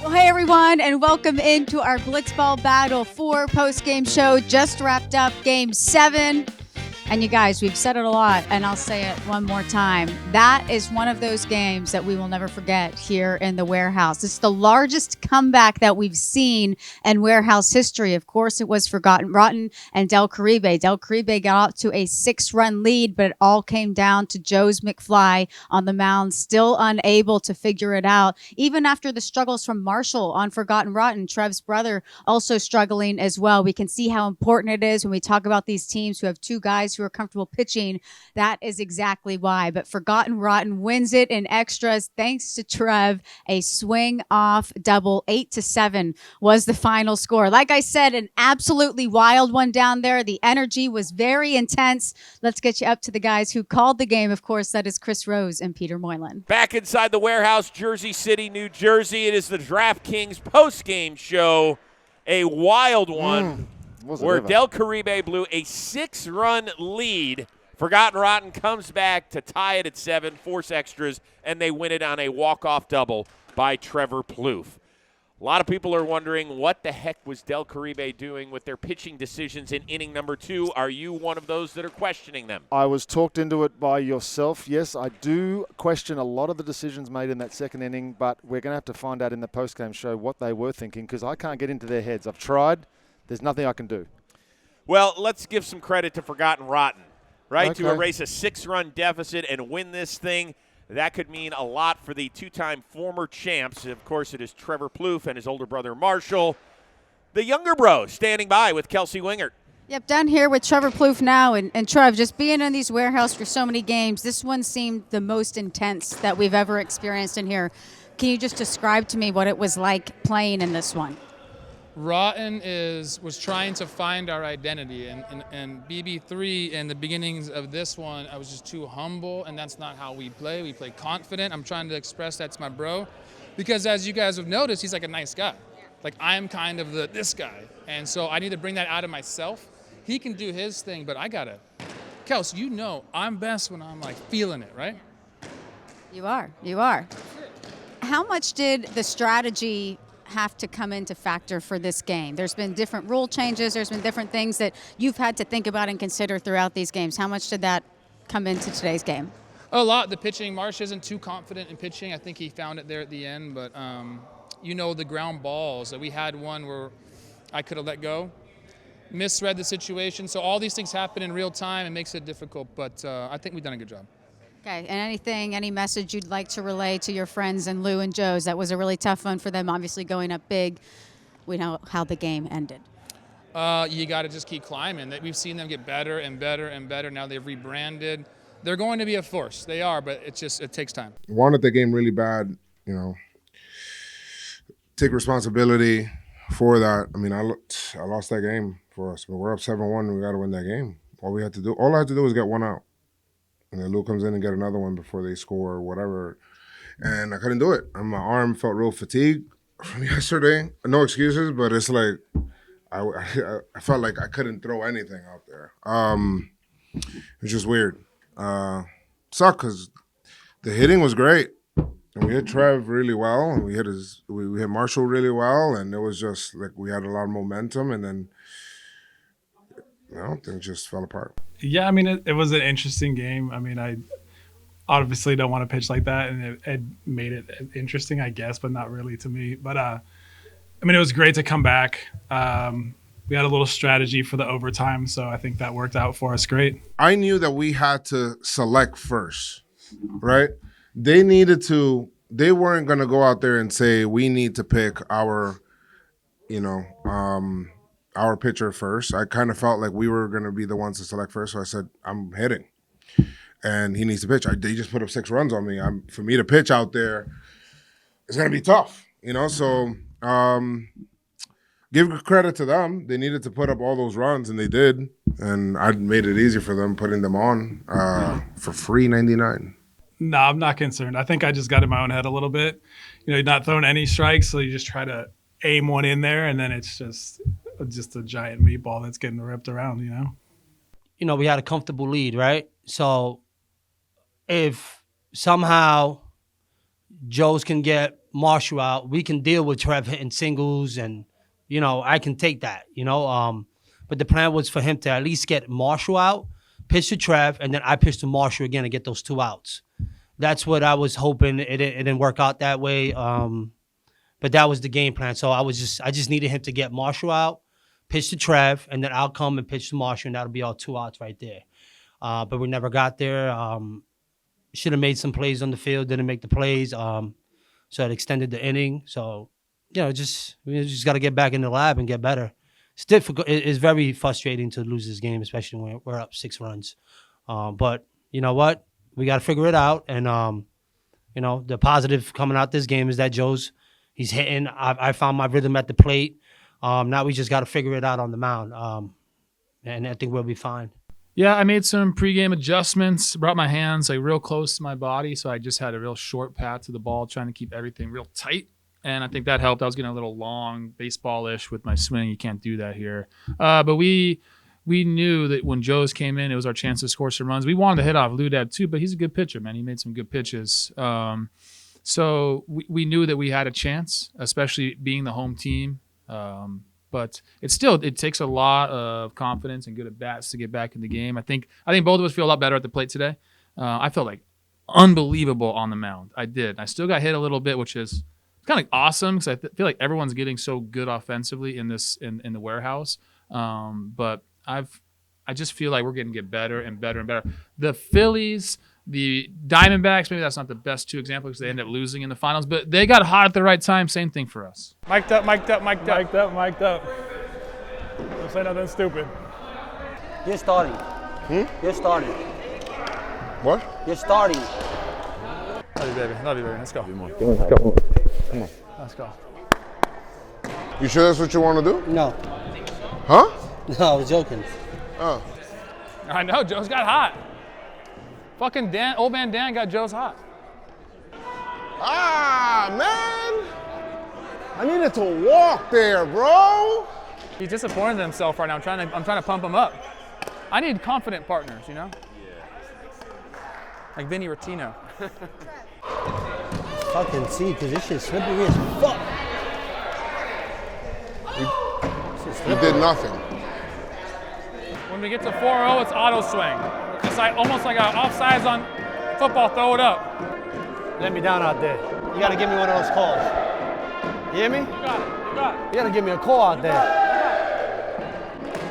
Well, hey, everyone, and welcome into our Blitzball Battle 4 post-game show. Just wrapped up Game 7. And you guys, we've said it a lot, and I'll say it one more time. That is one of those games that we will never forget here in the Warehouse. It's the largest comeback that we've seen in Warehouse history. Of course, it was Forgotten Rotten and Del Caribe. Del Caribe got out to a 6-run lead, but it all came down to Joez McFly on the mound, still unable to figure it out. Even after the struggles from Marshall on Forgotten Rotten, Trev's brother also struggling as well. We can see how important it is when we talk about these teams who have two guys who are comfortable pitching. That is exactly why. But Forgotten Rotten wins it in extras thanks to Trev. A swing off double. 8-7 was the final score. Like I said, an absolutely wild one down there. The energy was very intense. Let's get you up to the guys who called the game. Of course, that is Chris Rose and Peter Moylan. Back inside the Warehouse, Jersey City, New Jersey. It is the DraftKings post-game show. A wild one. Where Del Caribe blew a 6-run lead. Forgotten Rotten comes back to tie it at 7, force extras, and they win it on a walk-off double by Trevor Plouffe. A lot of people are wondering what the heck was Del Caribe doing with their pitching decisions in inning number 2. Are you one of those that are questioning them? I was talked into it by yourself. Yes, I do question a lot of the decisions made in that second inning, but we're going to have to find out in the post-game show what they were thinking because I can't get into their heads. I've tried. There's nothing I can do. Well, let's give some credit to Forgotten Rotten, right? Okay. To erase a 6-run deficit and win this thing. That could mean a lot for the two-time former champs. Of course, it is Trevor Plouffe and his older brother Marshall. The younger bro standing by with Kelsey Wingert. Yep, done here with Trevor Plouffe now. And Trev, just being in these Warehouse for so many games, this one seemed the most intense that we've ever experienced in here. Can you just describe to me what it was like playing in this one? Rotten was trying to find our identity, and BB3 in the beginnings of this one, I was just too humble, and that's not how we play. We play confident. I'm trying to express that to my bro, because as you guys have noticed, he's like a nice guy. Like I'm kind of this guy, and so I need to bring that out of myself. He can do his thing, but I gotta. Kels, you know I'm best when I'm like feeling it, right? You are. How much did the strategy have to come into factor for this game? There's been different rule changes. There's been different things that you've had to think about and consider throughout these games. How much did that come into today's game? A lot. The pitching, Marsh isn't too confident in pitching. I think he found it there at the end, but the ground balls. We had one where I could have let go, misread the situation. So all these things happen in real time. It makes it difficult, but I think we've done a good job. Okay, and any message you'd like to relay to your friends and Lou and Joez? That was a really tough one for them, obviously going up big. We know how the game ended. You got to just keep climbing. We've seen them get better and better and better. Now they've rebranded. They're going to be a force. They are, but it takes time. Wanted the game really bad, take responsibility for that. I mean, I lost that game for us, but we're up 7-1. We got to win that game. All I had to do was get one out. And then Lou comes in and get another one before they score or whatever. And I couldn't do it. And my arm felt real fatigued from yesterday. No excuses, but it's like I felt like I couldn't throw anything out there. It's just weird. Sucked because the hitting was great. And we hit Trev really well. And we hit Marshall really well. And it was just like we had a lot of momentum. And then things just fell apart. Yeah, I mean, it was an interesting game. I mean, I obviously don't want to pitch like that, and it made it interesting, I guess, but not really to me. But, it was great to come back. We had a little strategy for the overtime, so I think that worked out for us great. I knew that we had to select first, right? They weren't going to go out there and say, we need to pick our pitcher first. I kind of felt like we were going to be the ones to select first, so I said, I'm hitting. And he needs to pitch. They just put up 6 runs on me. For me to pitch out there, it's going to be tough, So give credit to them. They needed to put up all those runs, and they did. And I made it easy for them, putting them on for free $99. No, I'm not concerned. I think I just got in my own head a little bit. You're not throwing any strikes, so you just try to aim one in there, and then it's just a giant meatball that's getting ripped around, We had a comfortable lead, right? So if somehow Joez can get Marshall out. We can deal with Trev hitting singles, and I can take that. But the plan was for him to at least get Marshall out, pitch to Trev, and then I pitch to Marshall again and get those 2 outs. That's what I was hoping. It didn't work out that way, but that was the game plan. So I just needed him to get Marshall out, pitch to Trev, and then I'll come and pitch to Marshall, and that'll be all 2 outs right there. But we never got there. Should have made some plays on the field, didn't make the plays. So it extended the inning. So, we just got to get back in the lab and get better. It's difficult. It's very frustrating to lose this game, especially when we're up 6 runs. But you know what? We got to figure it out. And, the positive coming out this game is that Joez, he's hitting. I found my rhythm at the plate. Now we just got to figure it out on the mound. And I think we'll be fine. Yeah, I made some pregame adjustments, brought my hands real close to my body, so I just had a real short path to the ball, trying to keep everything real tight. And I think that helped. I was getting a little long, baseball-ish with my swing. You can't do that here. But we knew that when Joez came in, it was our chance to score some runs. We wanted to hit off Ludab too, but he's a good pitcher, man. He made some good pitches. So we knew that we had a chance, especially being the home team. But it takes a lot of confidence and good at bats to get back in the game. I think both of us feel a lot better at the plate today. I felt like unbelievable on the mound. I did. I still got hit a little bit, which is kind of awesome because I feel like everyone's getting so good offensively in the warehouse. But I just feel like we're getting to get better and better and better. The Phillies, the Diamondbacks, maybe that's not the best 2 examples because they end up losing in the finals, but they got hot at the right time. Same thing for us. Mic'd up. Don't say nothing stupid. You're starting. You're starting. What? You're starting. Love you, baby. Let's go. Come on. Let's go. You sure that's what you want to do? No. Huh? No, I was joking. Oh. I know, Joez got hot. Fucking old man Dan got Joez hot. Ah, man. I needed to walk there, bro. He's disappointed in himself right now. I'm trying to pump him up. I need confident partners, Yeah. Like Vinny Rotino. Fucking see, because this shit's slippery as fuck. You did nothing. When we get to 4-0, it's auto swing. It's almost like an offsides on football, throw it up. Let me down out there. You got to give me one of those calls. You hear me? You got it. You got to give me a call out there.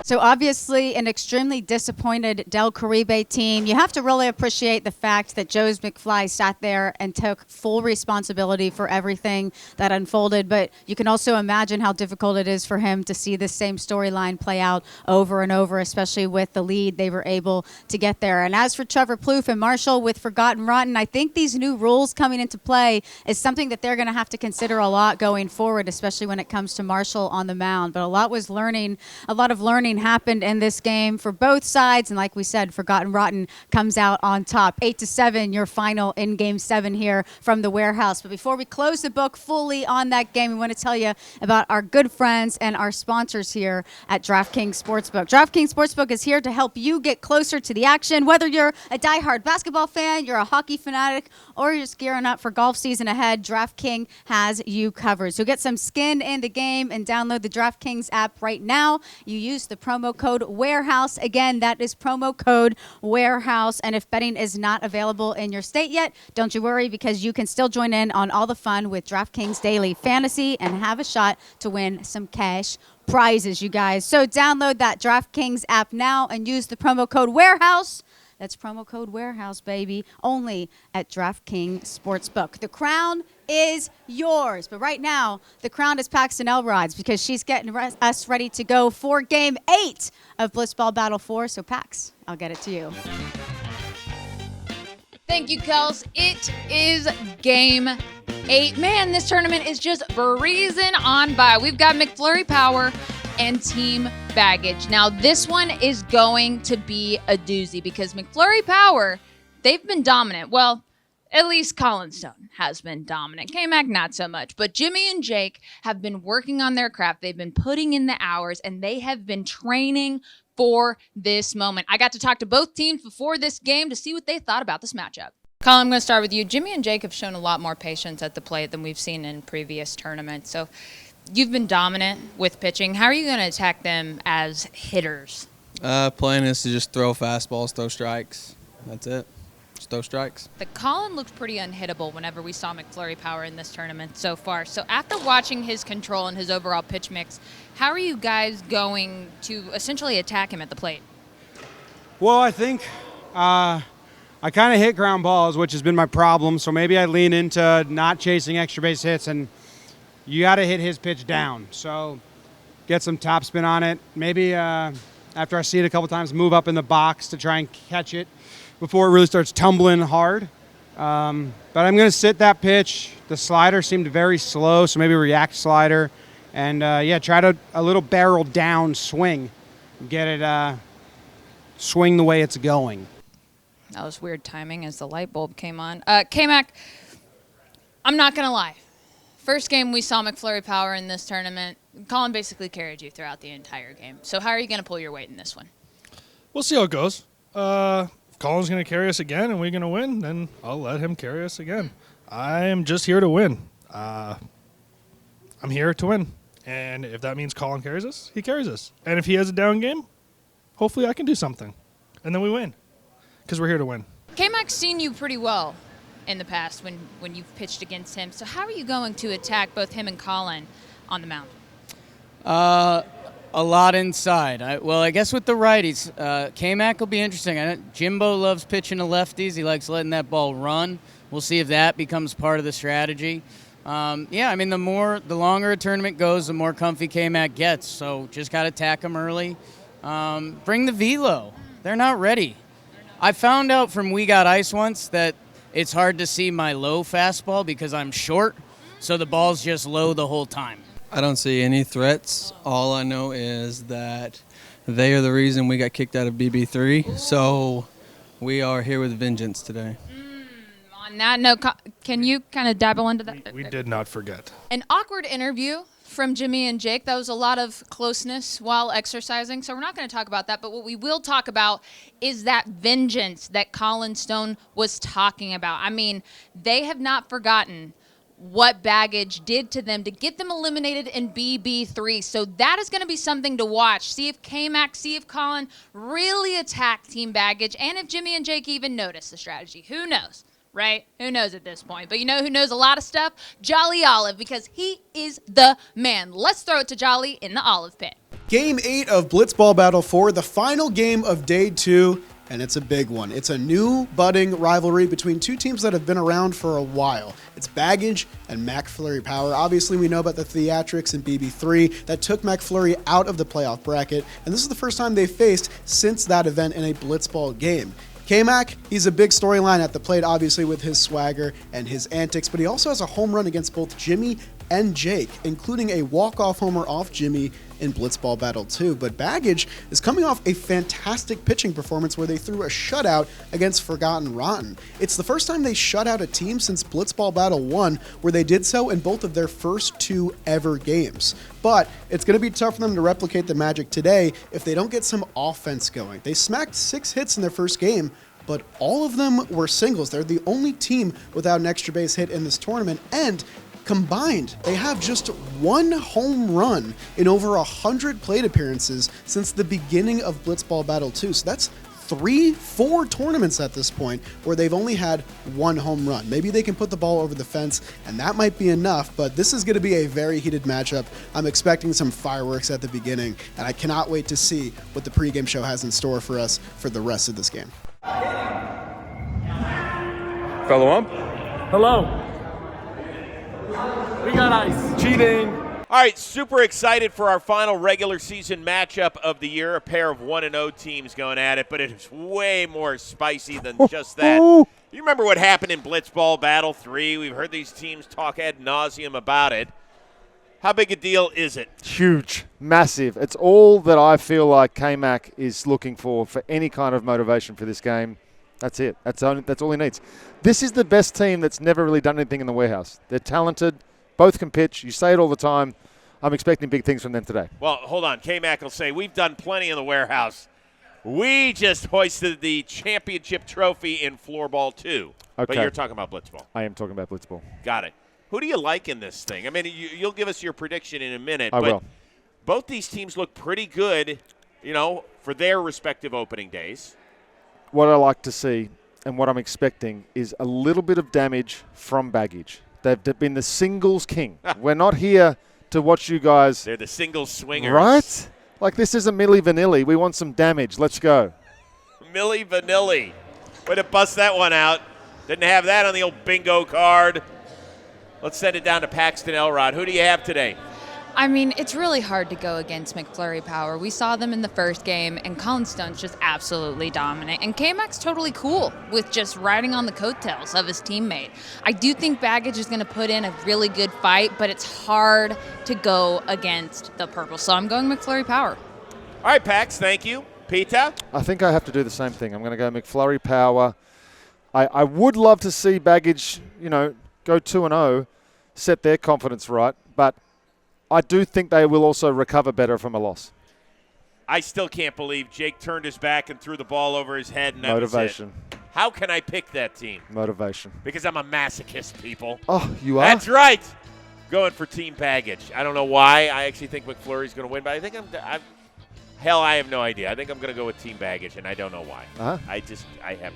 So obviously an extremely disappointed Del Caribe team. You have to really appreciate the fact that Joez McFly sat there and took full responsibility for everything that unfolded. But you can also imagine how difficult it is for him to see this same storyline play out over and over, especially with the lead they were able to get there. And as for Trevor Plouffe and Marshall with Forgotten Rotten, I think these new rules coming into play is something that they're going to have to consider a lot going forward, especially when it comes to Marshall on the mound. But a lot of learning happened in this game for both sides, and like we said, Forgotten Rotten comes out on top. 8-7, your final in Game 7 here from the warehouse. But before we close the book fully on that game, we want to tell you about our good friends and our sponsors here at DraftKings Sportsbook. DraftKings Sportsbook is here to help you get closer to the action. Whether you're a diehard basketball fan, you're a hockey fanatic, or you're just gearing up for golf season ahead, DraftKings has you covered. So get some skin in the game and download the DraftKings app right now. You use the promo code WAREHOUSE. Again, that is promo code WAREHOUSE. And if betting is not available in your state yet, don't you worry, because you can still join in on all the fun with DraftKings Daily Fantasy and have a shot to win some cash prizes, you guys. So download that DraftKings app now and use the promo code WAREHOUSE. That's promo code WAREHOUSE, baby, only at DraftKings Sportsbook. The crown is yours. But right now, the crown is Paxton Elrod's because she's getting us ready to go for Game 8 of Blitzball Battle 4. So, Pax, I'll get it to you. Thank you, Kels. It is Game 8. Man, this tournament is just breezing on by. We've got McFlurry Power and Team Baggage. Now, this one is going to be a doozy because McFlurry Power, they've been dominant. Well, at least Kollin Stone has been dominant. K-Mac, not so much. But Jimmy and Jake have been working on their craft. They've been putting in the hours, and they have been training for this moment. I got to talk to both teams before this game to see what they thought about this matchup. Kollin, I'm going to start with you. Jimmy and Jake have shown a lot more patience at the plate than we've seen in previous tournaments. So you've been dominant with pitching. How are you going to attack them as hitters? Plan is to just throw fastballs, throw strikes. That's it. Just throw strikes. The Kollin looked pretty unhittable whenever we saw McFlurry power in this tournament so far. So after watching his control and his overall pitch mix, how are you guys going to essentially attack him at the plate? Well, I think I kind of hit ground balls, which has been my problem. So maybe I lean into not chasing extra base hits, and you got to hit his pitch down. So get some top spin on it. Maybe after I see it a couple times, move up in the box to try and catch it before it really starts tumbling hard. But I'm going to sit that pitch. The slider seemed very slow, so maybe react slider. And, try to a little barrel down swing. Get it swing the way it's going. That was weird timing as the light bulb came on. K-Mac, I'm not going to lie. First game we saw McFlurry power in this tournament, Kollin basically carried you throughout the entire game. So how are you going to pull your weight in this one? We'll see how it goes. If Collin's going to carry us again and we're going to win, then I'll let him carry us again. I am just here to win. I'm here to win. And if that means Kollin carries us, he carries us. And if he has a down game, hopefully I can do something. And then we win. Because we're here to win. K-Mac's seen you pretty well in the past when you've pitched against him. So how are you going to attack both him and Kollin on the mound? A lot inside. I guess with the righties, K-Mac will be interesting. Jimbo loves pitching to lefties. He likes letting that ball run. We'll see if that becomes part of the strategy. The longer a tournament goes, the more comfy K-Mac gets. So just got to attack him early. Bring the velo. They're not ready. I found out from We Got Ice once that it's hard to see my low fastball because I'm short, so the ball's just low the whole time. I don't see any threats. All I know is that they are the reason we got kicked out of BB3, so we are here with vengeance today. On that note, can you kind of dabble into that? We did not forget. An awkward interview from Jimmy and Jake. That was a lot of closeness while exercising, so we're not going to talk about that. But what we will talk about is that vengeance that Kollin Stone was talking about. I mean, they have not forgotten what baggage did to them to get them eliminated in BB3. So that is going to be something to watch. See if K-Mac, see if Kollin really attack Team Baggage, and if Jimmy and Jake even notice the strategy. Who knows? Right? Who knows at this point? But you know who knows a lot of stuff? Jolly Olive, because he is the man. Let's throw it to Jolly in the Olive Pit. Game 8 of Blitzball Battle 4, the final game of Day 2, and it's a big one. It's a new budding rivalry between two teams that have been around for a while. It's Baggage and McFlurry Power. Obviously, we know about the theatrics in BB3 that took McFlurry out of the playoff bracket, and this is the first time they've faced since that event in a Blitzball game. K-Mac, he's a big storyline at the plate, obviously, with his swagger and his antics, but he also has a home run against both Jimmy and Jake, including a walk-off homer off Jimmy in Blitzball Battle 2. But Baggage is coming off a fantastic pitching performance where they threw a shutout against Forgotten Rotten. It's the first time they shut out a team since Blitzball Battle 1, where they did so in both of their first 2 ever games. But it's going to be tough for them to replicate the magic today if they don't get some offense going. They smacked 6 hits in their first game, but all of them were singles. They're the only team without an extra base hit in this tournament, and combined, they have just 1 home run in over 100 plate appearances since the beginning of Blitzball Battle 2. So that's 4 tournaments at this point where they've only had 1 home run. Maybe they can put the ball over the fence, and that might be enough, but this is going to be a very heated matchup. I'm expecting some fireworks at the beginning, and I cannot wait to see what the pregame show has in store for us for the rest of this game. Fellow ump. Hello. We got ice. Cheating. All right, super excited for our final regular season matchup of the year. A pair of 1-0 teams going at it, but it is way more spicy than just that. You remember what happened in Blitzball Battle 3? We've heard these teams talk ad nauseum about it. How big a deal is it? Huge, massive. It's all that I feel like K-Mac is looking for any kind of motivation for this game. That's it. That's all he needs. This is the best team that's never really done anything in the warehouse. They're talented. Both can pitch. You say it all the time. I'm expecting big things from them today. Well, hold on. K-Mac will say, we've done plenty in the warehouse. We just hoisted the championship trophy in floorball, too. Okay. But you're talking about blitzball. I am talking about blitzball. Got it. Who do you like in this thing? I mean, you'll give us your prediction in a minute. I will. Both these teams look pretty good, for their respective opening days. What I like to see and what I'm expecting is a little bit of damage from baggage. They've been the singles king. We're not here to watch you guys. They're the singles swingers. Right? Like, this isn't Milli Vanilli. We want some damage. Let's go. Milli Vanilli. Way to bust that one out. Didn't have that on the old bingo card. Let's send it down to Paxton Elrod. Who do you have today? I mean, it's really hard to go against McFlurry Power. We saw them in the first game, and Kollin Stone's just absolutely dominant. And K-Mac's totally cool with just riding on the coattails of his teammate. I do think Baggage is going to put in a really good fight, but it's hard to go against the purple. So I'm going McFlurry Power. All right, Pax, thank you. Peter? I think I have to do the same thing. I'm going to go McFlurry Power. I would love to see Baggage, go 2-0, set their confidence right, but I do think they will also recover better from a loss. I still can't believe Jake turned his back and threw the ball over his head. And that Motivation. Was it. How can I pick that team? Motivation. Because I'm a masochist, people. Oh, you are? That's right. Going for Team Baggage. I don't know why. I actually think McFlurry's going to win, but I think I have no idea. I think I'm going to go with Team Baggage, and I don't know why. Uh-huh.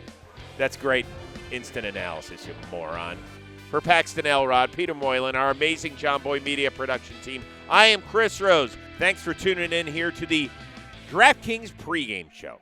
That's great instant analysis, you moron. For Paxton Elrod, Peter Moylan, our amazing John Boy Media production team, I am Chris Rose. Thanks for tuning in here to the DraftKings pregame show.